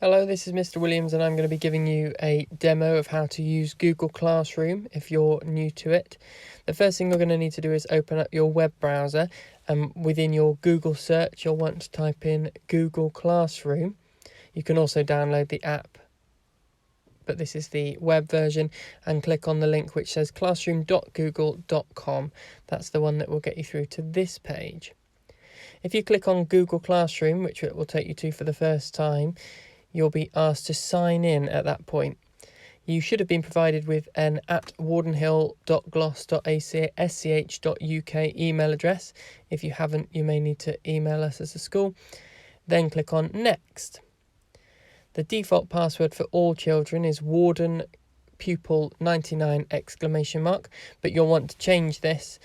Hello, this is Mr. Williams and I'm going to be giving you a demo of how to use Google Classroom if you're new to it. The first thing you're going to need to do is open up your web browser, and within your Google search you'll want to type in Google Classroom. You can also download the app, but this is the web version, and click on the link which says classroom.google.com. That's the one that will get you through to this page. If you click on Google Classroom, which it will take you to for the first time, you'll be asked to sign in at that point. You should have been provided with an @wardenhill.glos.sch.uk email address. If you haven't, you may need to email us as a school. Then click on Next. The default password for all children is wardenpupil99! But you'll want to change this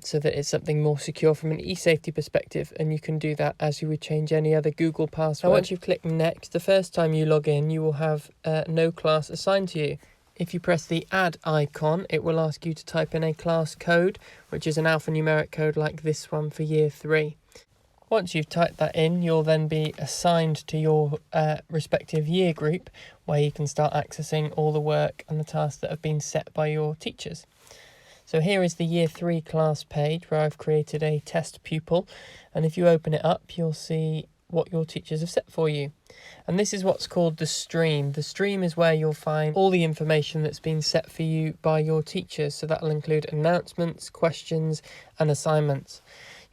so that it's something more secure from an e-safety perspective, and you can do that as you would change any other Google password. Now, once you've clicked Next, the first time you log in, you will have no class assigned to you. If you press the Add icon, it will ask you to type in a class code, which is an alphanumeric code like this one for Year 3. Once you've typed that in, you'll then be assigned to your respective year group, where you can start accessing all the work and the tasks that have been set by your teachers. So here is the Year 3 class page where I've created a test pupil, and if you open it up you'll see what your teachers have set for you. And this is what's called the stream. The stream is where you'll find all the information that's been set for you by your teachers, so that'll include announcements, questions and assignments.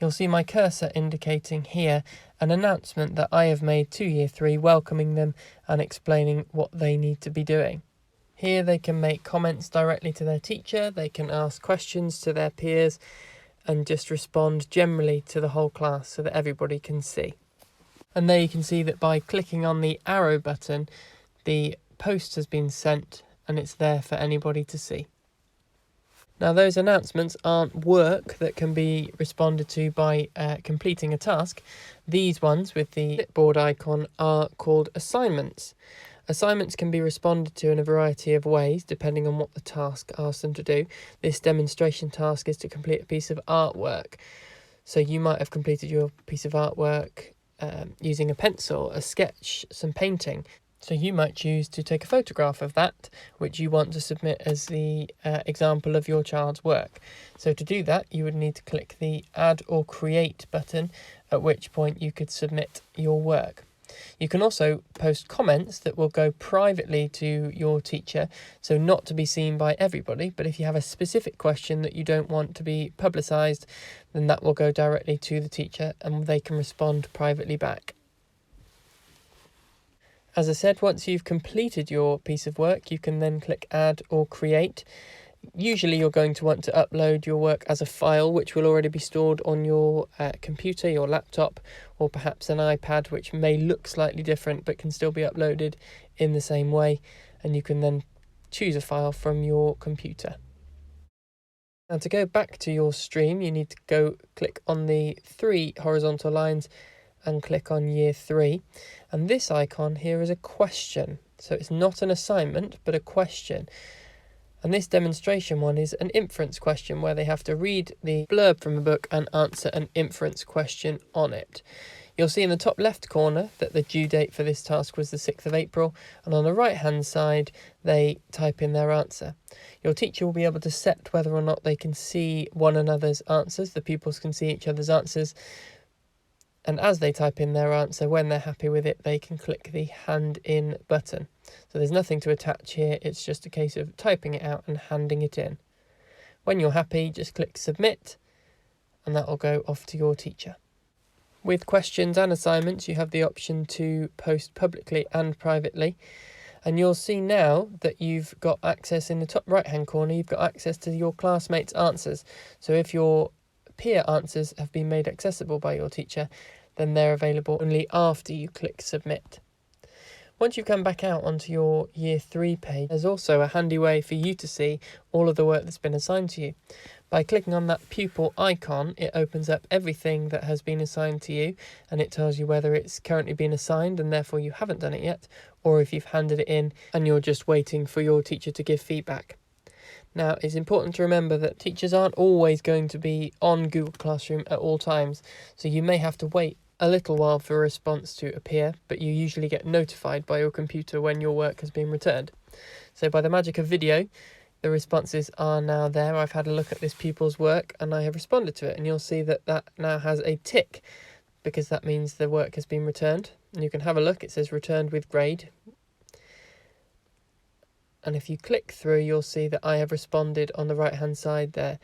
You'll see my cursor indicating here an announcement that I have made to Year 3, welcoming them and explaining what they need to be doing. Here they can make comments directly to their teacher, they can ask questions to their peers, and just respond generally to the whole class so that everybody can see. And there you can see that by clicking on the arrow button, the post has been sent and it's there for anybody to see. Now, those announcements aren't work that can be responded to by completing a task. These ones with the clipboard icon are called assignments. Assignments can be responded to in a variety of ways, depending on what the task asks them to do. This demonstration task is to complete a piece of artwork. So you might have completed your piece of artwork using a pencil, a sketch, some painting. So you might choose to take a photograph of that, which you want to submit as the example of your child's work. So to do that, you would need to click the Add or Create button, at which point you could submit your work. You can also post comments that will go privately to your teacher, so not to be seen by everybody, but if you have a specific question that you don't want to be publicised, then that will go directly to the teacher and they can respond privately back. As I said, once you've completed your piece of work, you can then click Add or Create. Usually you're going to want to upload your work as a file, which will already be stored on your computer, your laptop, or perhaps an iPad, which may look slightly different but can still be uploaded in the same way, and you can then choose a file from your computer. Now, to go back to your stream, you need to click on the 3 horizontal lines and click on Year 3, and this icon here is a question, so it's not an assignment but a question. And this demonstration one is an inference question where they have to read the blurb from a book and answer an inference question on it. You'll see in the top left corner that the due date for this task was the 6th of April, and on the right hand side they type in their answer. Your teacher will be able to set whether or not they can see one another's answers. The pupils can see each other's answers, and as they type in their answer, when they're happy with it, they can click the Hand In button. So there's nothing to attach here, it's just a case of typing it out and handing it in. When you're happy, just click Submit, and that will go off to your teacher. With questions and assignments, you have the option to post publicly and privately. And you'll see now that you've got access in the top right-hand corner, you've got access to your classmates' answers. So if your peer answers have been made accessible by your teacher, then they're available only after you click Submit. Once you come back out onto your Year 3 page, there's also a handy way for you to see all of the work that's been assigned to you. By clicking on that pupil icon, it opens up everything that has been assigned to you, and it tells you whether it's currently been assigned and therefore you haven't done it yet, or if you've handed it in and you're just waiting for your teacher to give feedback. Now, it's important to remember that teachers aren't always going to be on Google Classroom at all times, so you may have to wait a little while for a response to appear, but you usually get notified by your computer when your work has been returned. So by the magic of video, the responses are now there. I've had a look at this pupil's work and I have responded to it, and you'll see that that now has a tick because that means the work has been returned. And you can have a look, it says returned with grade. And if you click through, you'll see that I have responded on the right hand side there.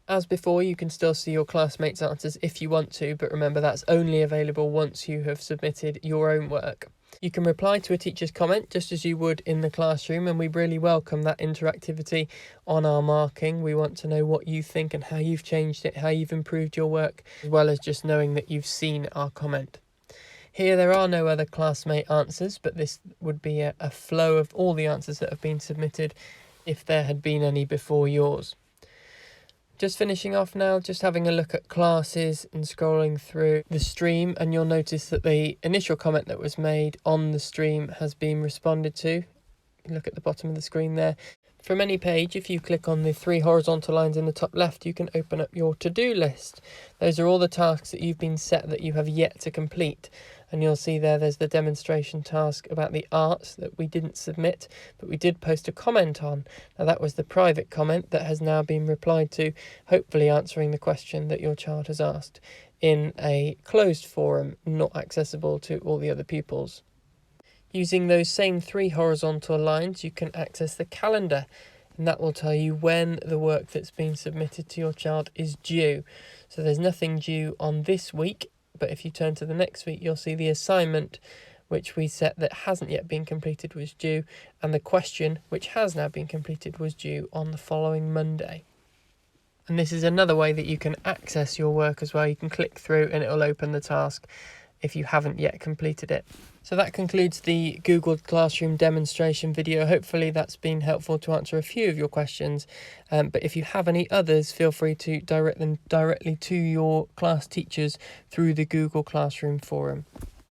As before, you can still see your classmates' answers if you want to, but remember that's only available once you have submitted your own work. You can reply to a teacher's comment just as you would in the classroom, and we really welcome that interactivity on our marking. We want to know what you think and how you've changed it, how you've improved your work, as well as just knowing that you've seen our comment. Here there are no other classmate answers, but this would be a flow of all the answers that have been submitted if there had been any before yours. Just finishing off now, just having a look at classes and scrolling through the stream, and you'll notice that the initial comment that was made on the stream has been responded to. Look at the bottom of the screen there. From any page, if you click on the 3 horizontal lines in the top left, you can open up your to-do list. Those are all the tasks that you've been set that you have yet to complete. And you'll see there's the demonstration task about the art that we didn't submit, but we did post a comment on. Now that was the private comment that has now been replied to, hopefully answering the question that your child has asked in a closed forum, not accessible to all the other pupils. Using those same 3 horizontal lines, you can access the calendar, and that will tell you when the work that's been submitted to your child is due. So there's nothing due on this week, but if you turn to the next week, you'll see the assignment which we set that hasn't yet been completed was due, and the question which has now been completed was due on the following Monday. And this is another way that you can access your work as well. You can click through and it will open the task if you haven't yet completed it. So that concludes the Google Classroom demonstration video. Hopefully that's been helpful to answer a few of your questions. But if you have any others, feel free to direct them directly to your class teachers through the Google Classroom forum.